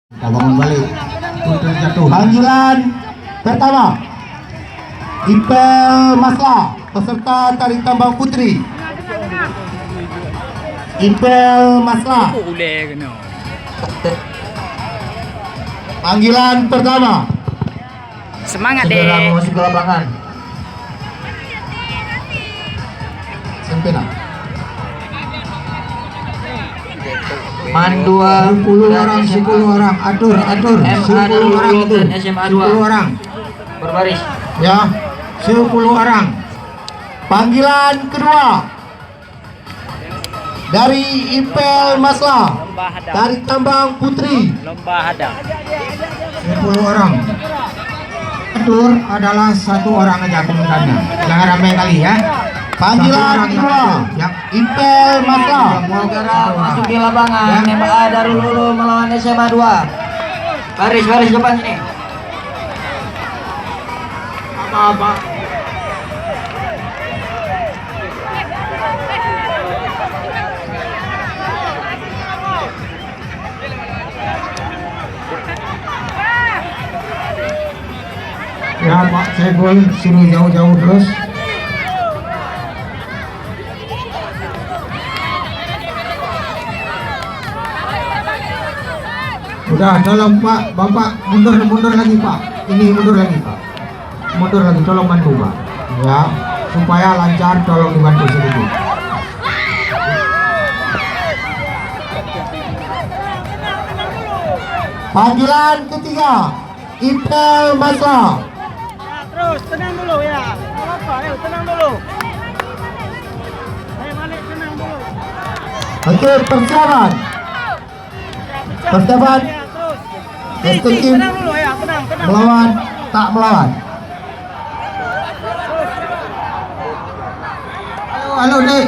Kita bangun balik. Putus jatuh. Panggilan pertama, Ipel Masla peserta tarik tambang putri. Ipel Masla. Panggilan pertama. Semangat Segera deh. masuk ke lapangan. Sempena. Man 2 10 orang, 10 orang, atur, 10 orang itu, SMA 10 2 orang, berbaris. ya, 10 orang. Panggilan kedua dari Ipel Masla, Lomba hadap. tarik tambang putri, Lomba hadap. 10 orang. Atur adalah 1 orang aja komandannya, jangan ramai kali ya. Panggilan kedua, ya, Ipel Masla. Mau gerak masuk di lapangan. MA Darul Ulum melawan SMA 2. Baris depan sini. Apa? Ya Pak Segol suruh jauh-jauh terus. Udah, tolong Pak, Bapak mundur lagi Pak. Ini mundur lagi Pak. Mundur lagi, tolong bantu Pak. Ya, supaya lancar, tolong dibantu sedikit. Panggilan ketiga, Ipel Masla. Terus tenang dulu ya. Apa ayo tenang dulu. Ayo balik tenang dulu. Oke, persiapan. Persiapan. Ya, terus. Satu tim Tenang dulu ya, tenang. melawan, tak melawan. Halo, Dek.